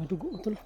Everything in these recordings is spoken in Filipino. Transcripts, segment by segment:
Mga dugo mo tol.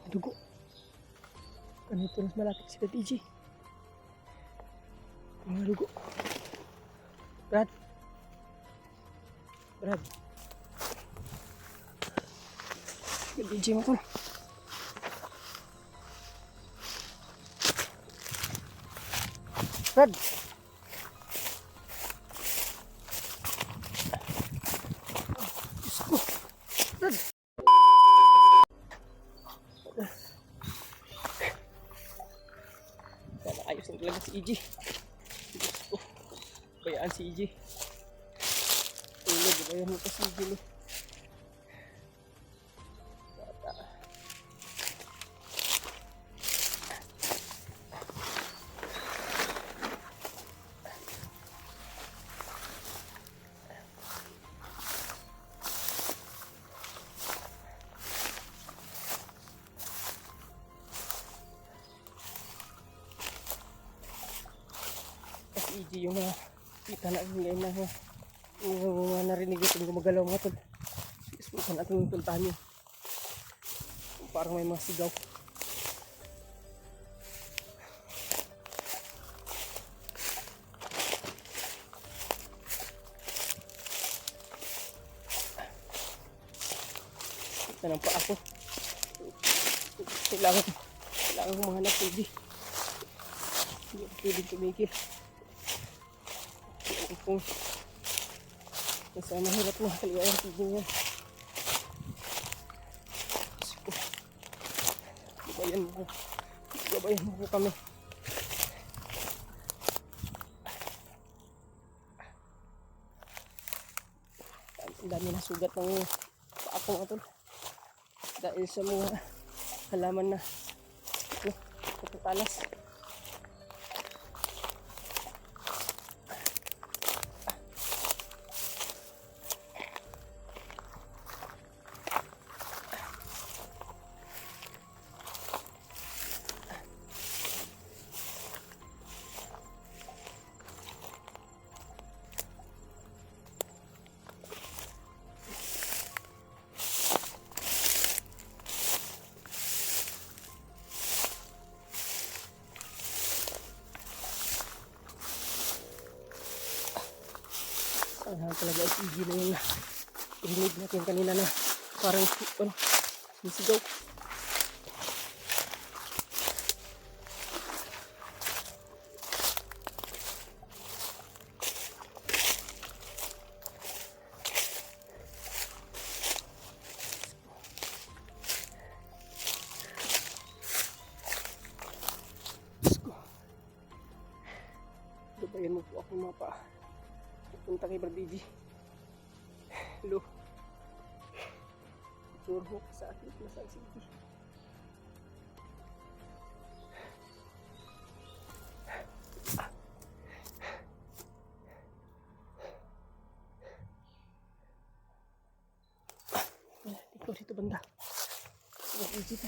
Dugo. Ganito mas malapit si PG. Mga dugo. Brad. PG mo tol. Brad. Diyos ko. Brad. Sana ayos na talaga si EG. Diyos ko. Bayaan si EG. Tulog. Bayaan mo pa si EG. Bata. EG yung kita na ngayon na yung narinig itong gumagalaw mga tol. Susukan natin yung tultahan yun. Parang may mga sigaw. Kita ng paa ko. Kailangan kumahanap EG. Hindi ako pwedeng tumigil. Kung sana hirap na kaliwa yung tigil niya. Gabayan mo po kami. Ang dami na sugat ng paa ko nga tol. Dahil sa mga halaman na katatalas. Talaga ay EG na yung rinig natin kanina na parang nisigaw. Gabayan mo po ako mapa. Punta kay Brad EG. Hello. Turho sa akin na sa city. Dito banda. Brad EG pa.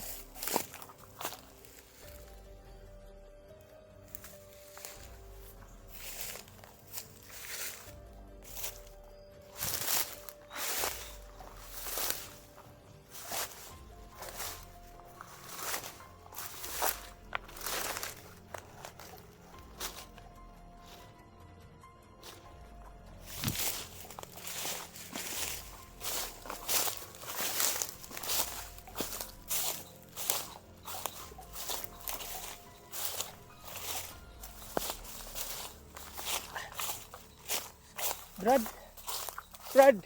Brad.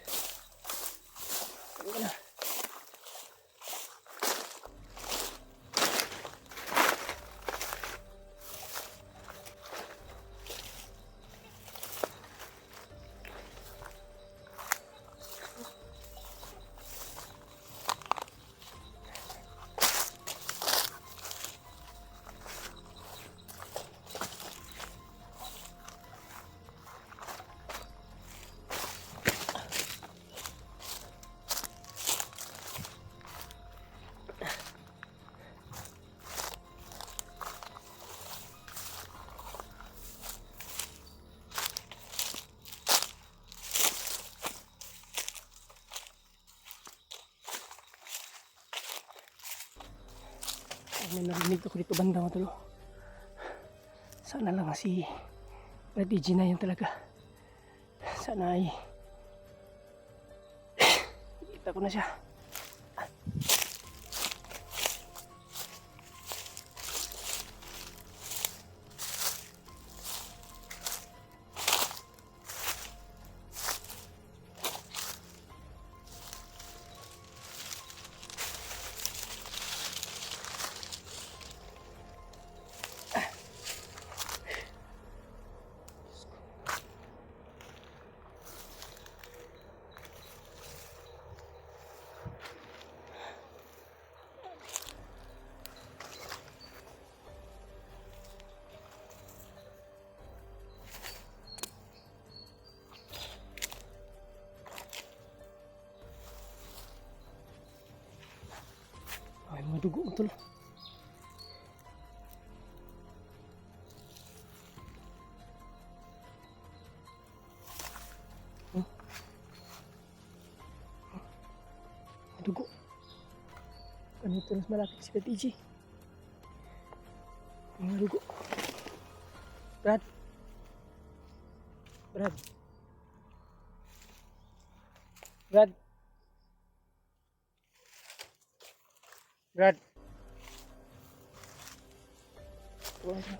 Narinig ako dito banda mga tol. Sana lang si Brad EG na yun talaga. Sana ay kita ko na siya. Ay, mga dugo mo tol. Dugo. Ganito mas malapit si PTG. Mga dugo. Brad. Brad. Brad. Brad. Wala.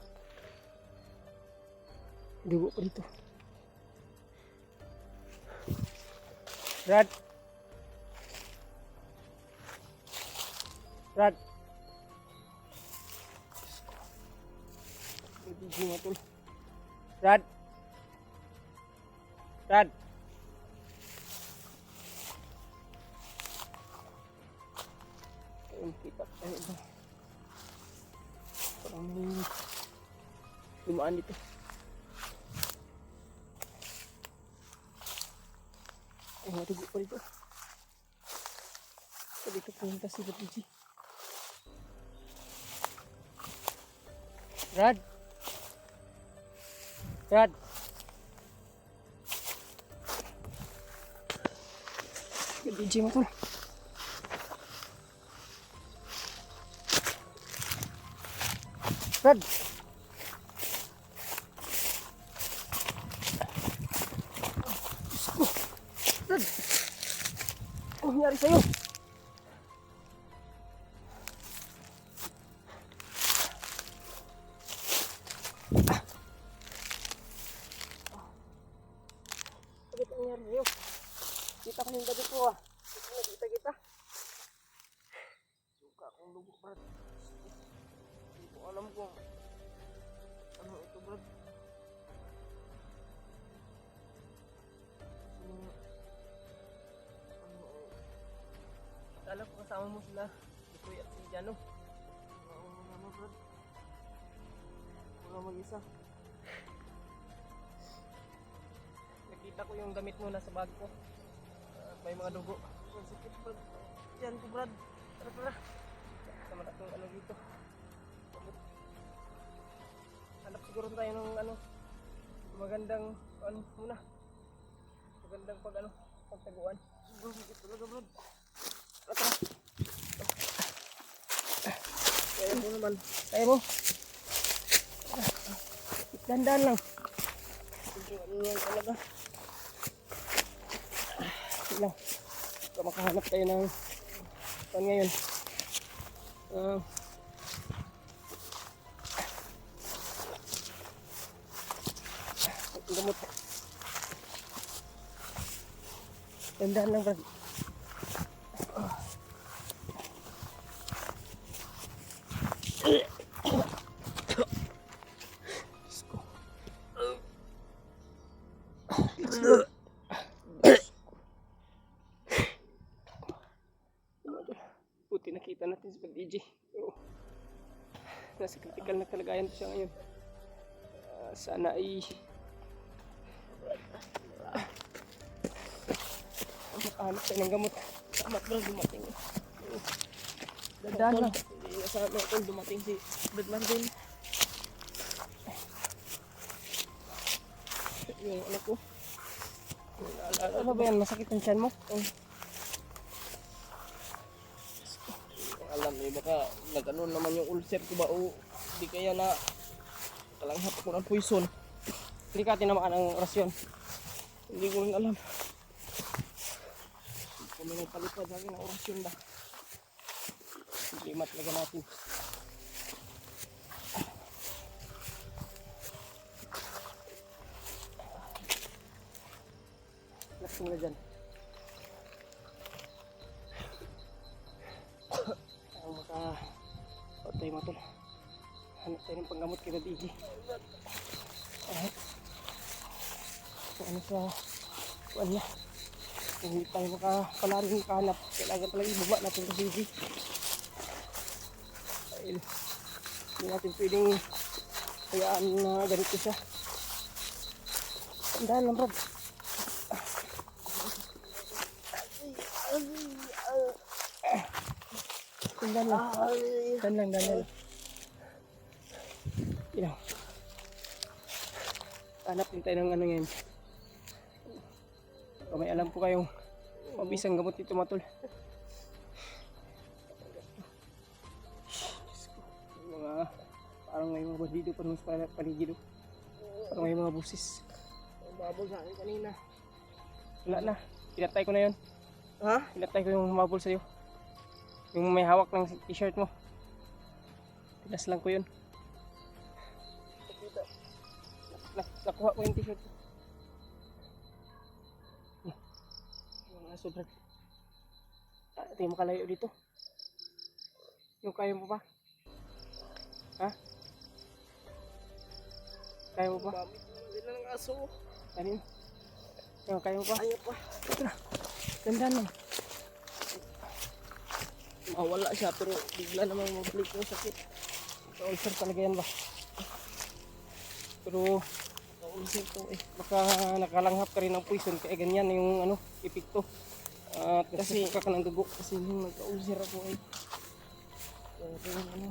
Dugo ko dito. Brad. Brad. Hindi nga tol. Brad. Brad. Ayun, kita. Ayun ba? Parang may dumaan dito. Ay, matugo pa dito. So, dito pumunta si PTG. Brad. Brad. PTG mo tol. Brad. Brad. Ano nangyari sa'yo? Bakit nangyari sa'yo? Kita ko yung gabi ko ah. Nakita kita. Suka akong lugo, Brad. Hindi ko alam kung ano ito, Brad. Akala ko kasama mo sila, si Kuya at si Jano. Ano, Brad? Wala mag-isa. Nakita ko yung gamit mo nasa bag ko. May mga dugo. Ang sakit, Brad. Yan ko, Brad. Tara, tara. Sama na itong ano dito. Hanap siguro tayo ng ano, magandang ano muna. Magandang pagtaguan. Sobrang sakit talaga, Brad. Tara, tara. Kaya mo naman. Kaya mo. Dandan lang. Ano yan talaga. Lang. So, makahanap tayo ng pan ngayon. Gamot. Dandan lang, Brad. Buti nakita natin si PTG. Pero nasa critical na kalagayan siya ngayon. Sana ay makahanap tayo ng gamot. Salamat, Brad, dumating. Dadaan lang. Salamat ito, dumating si Brad Marvin. Yung anak ko. Ano ba yan? Masakit ang tiyan mo? alam eh, baka nag-ano naman yung ulcer ko ba o di kaya na kalanghap ko ng poison. Hindi ka tinamaan ang rasyon. Hindi ko rin alam. Kung may nagpalipad sa akin ang orasyon ba. Limat lagyan natin. Lasing na dyan. Ang maka-patay mo ito. Hanap tayo ng panggamot kay Daddy. Ano sa kuwan niya. Kung hindi tayo makapalaring kahanap, kailangan talaga ibaba natin sa Daddy. Dahil hindi natin pwedeng hayaan na ganito siya. Tandaan lang, Brad. Tandaan lang. Tandaan lang. Ilaw. Hanap din tayo ng ano ngayon. Kung may alam po kayong mabisang gamot dito, mga tol. Mga parang may mga bandido pa naman sa paligid. Parang may mga busis. Umabol sa akin kanina. Wala na. Pinatay ko na yun. Ha? Pinatay ko yung umabol sa'yo. Yung may hawak ng t-shirt mo. Pinas lang ko yun. Nakuha ko yung t-shirt ko. Yung aso, Brad. Ito yung makalayo dito. Yung kaya mo pa? Ha? Kaya mo pa? Hindi na ng aso. Ano yun? Yung kaya mo pa? Ayaw pa. Ito na. Ganda na. Mawala siya pero bigla naman mabalik yung sakit. Ulcer talaga yan ba? Pero ulcer to eh. Baka nakalanghap ka rin ng poison kaya ganyan yung ano, epekto. At kasi ka ng dugo kasi yung nagka-ulcer ako eh. Pero ano.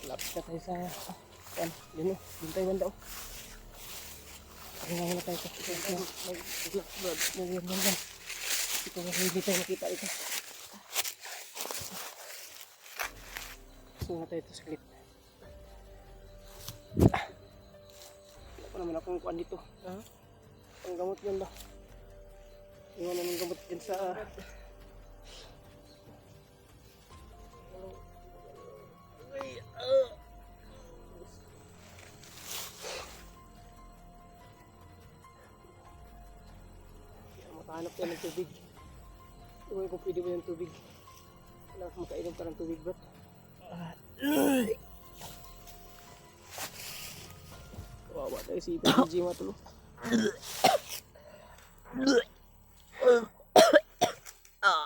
Lapit na tayo sa yan, yun o, yun tayo banda o. Pakinggan na tayo ito. Mag-black. Ito kasi hindi tayo nakita ito. Sunod tayo ito sa clip. Wala pa naman akong kuhan dito. Ang gamot yun ba? Iwan na ng gamot dyan sa... Makahanap tayo ng tubig. Iwan kung pwede ba yung tubig. Wala kang makainom ka ng tubig, bro. Kawawa tayo si PG mga tulo.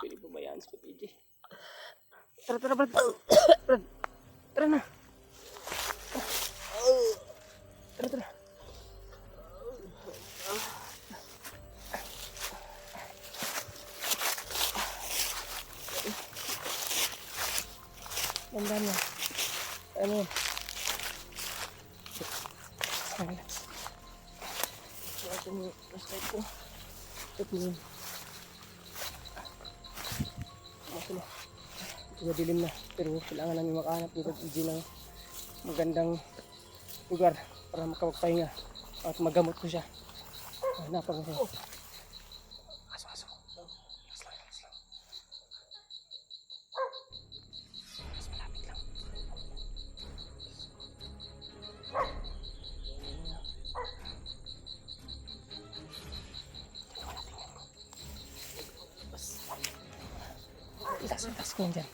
Pwede bumayaan si PG. Tara, Brad. Brad. Tara na. Tara. Ganda na. Ano yun? Relax. Ito yung flashlight ko. Ito yun. Masulo. Ito na dilim na. Pero kailangan namin makahanap dito ng magandang lugar para makapagpahinga at magamot ko siya. Hanapan ko siya. Aso. Tas ko yan dyan.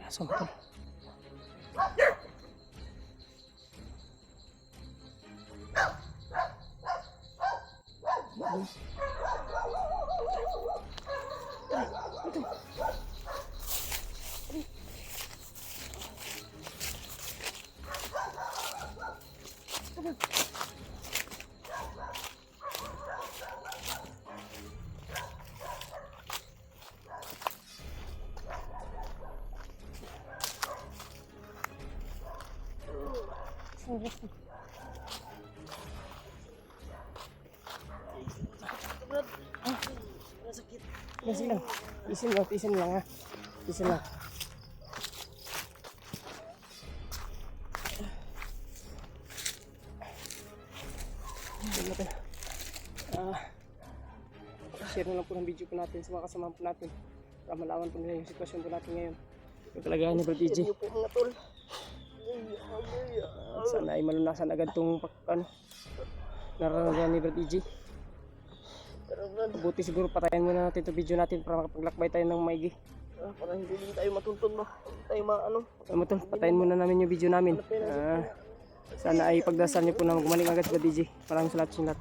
Aso betul. Isin lang. Isin lang ha. Isin lang. Share na lang po ng video po natin sa mga kasamahan po natin para malaman po nila yung sitwasyon po natin ngayon. Yung kalagayan ni Brad DJ. Sana ay malunasan agad itong nararamdaman ni Brad DJ. Buti siguro patayin muna natin itong video natin para makapaglakbay tayo ng maigi. Para hindi din tayo matuntun ba? Tayo maano. Patayin muna namin yung video namin. Sana ay pagdasal niyo po na gumaling agad si Brad DJ. Maraming salamat sa lahat.